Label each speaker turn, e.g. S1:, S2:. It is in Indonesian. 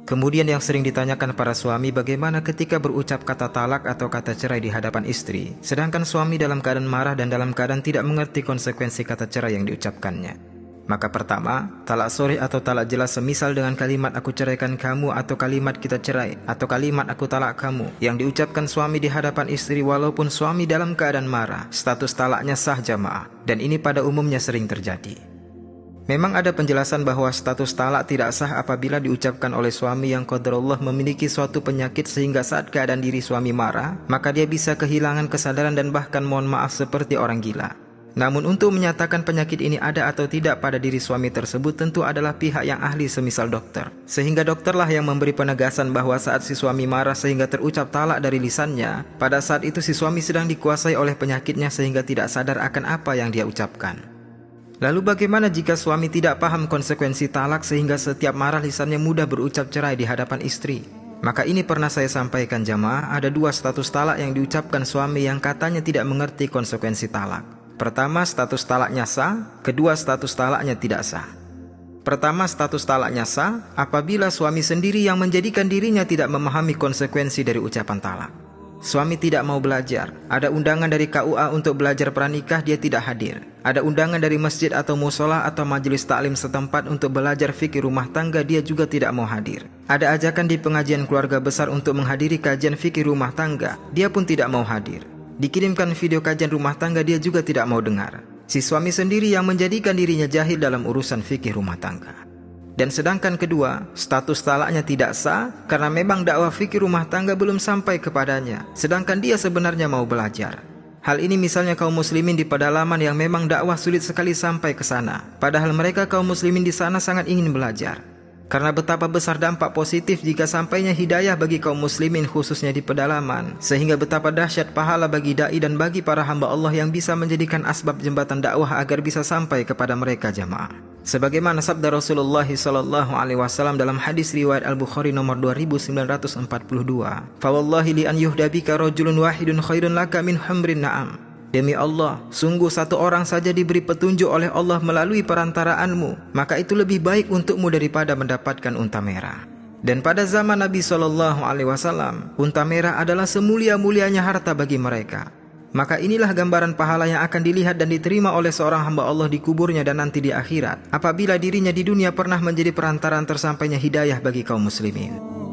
S1: Kemudian yang sering ditanyakan para suami bagaimana ketika berucap kata talak atau kata cerai di hadapan istri, sedangkan suami dalam keadaan marah dan dalam keadaan tidak mengerti konsekuensi kata cerai yang diucapkannya. Maka pertama, talak sharih atau talak jelas semisal dengan kalimat aku ceraikan kamu atau kalimat kita cerai atau kalimat aku talak kamu yang diucapkan suami di hadapan istri walaupun suami dalam keadaan marah, status talaknya sah jamaah, dan ini pada umumnya sering terjadi. Memang ada penjelasan bahwa status talak tidak sah apabila diucapkan oleh suami yang qadarullah memiliki suatu penyakit sehingga saat keadaan diri suami marah, maka dia bisa kehilangan kesadaran dan bahkan mohon maaf seperti orang gila. Namun untuk menyatakan penyakit ini ada atau tidak pada diri suami tersebut tentu adalah pihak yang ahli semisal dokter. Sehingga dokterlah yang memberi penegasan bahwa saat si suami marah sehingga terucap talak dari lisannya, pada saat itu si suami sedang dikuasai oleh penyakitnya sehingga tidak sadar akan apa yang dia ucapkan. Lalu bagaimana jika suami tidak paham konsekuensi talak sehingga setiap marah lisannya mudah berucap cerai di hadapan istri? Maka ini pernah saya sampaikan jamaah, ada dua status talak yang diucapkan suami yang katanya tidak mengerti konsekuensi talak. Pertama, status talaknya sah, kedua status talaknya tidak sah. Pertama, status talaknya sah apabila suami sendiri yang menjadikan dirinya tidak memahami konsekuensi dari ucapan talak. Suami tidak mau belajar, ada undangan dari KUA untuk belajar pranikah, dia tidak hadir. Ada undangan dari masjid atau musola atau majelis taklim setempat untuk belajar fikih rumah tangga, dia juga tidak mau hadir. Ada ajakan di pengajian keluarga besar untuk menghadiri kajian fikih rumah tangga, dia pun tidak mau hadir. Dikirimkan video kajian rumah tangga, dia juga tidak mau dengar. Si suami sendiri yang menjadikan dirinya jahil dalam urusan fikih rumah tangga. Dan sedangkan kedua, status talaknya tidak sah karena memang dakwah fikih rumah tangga belum sampai kepadanya, sedangkan dia sebenarnya mau belajar. Hal ini misalnya kaum muslimin di pedalaman yang memang dakwah sulit sekali sampai ke sana, padahal mereka kaum muslimin di sana sangat ingin belajar. Karena betapa besar dampak positif jika sampainya hidayah bagi kaum muslimin khususnya di pedalaman, sehingga betapa dahsyat pahala bagi dai dan bagi para hamba Allah yang bisa menjadikan asbab jembatan dakwah agar bisa sampai kepada mereka jamaah. Sebagaimana sabda Rasulullah SAW dalam hadis riwayat Al-Bukhari nomor 2942, "Fa wallahi li an yuhdabika rajulun wahidun khairun laka min humrin na'am." Demi Allah, sungguh satu orang saja diberi petunjuk oleh Allah melalui perantaraanmu, maka itu lebih baik untukmu daripada mendapatkan unta merah. Dan pada zaman Nabi SAW, unta merah adalah semulia-mulianya harta bagi mereka. Maka inilah gambaran pahala yang akan dilihat dan diterima oleh seorang hamba Allah di kuburnya dan nanti di akhirat, apabila dirinya di dunia pernah menjadi perantaraan tersampainya hidayah bagi kaum muslimin.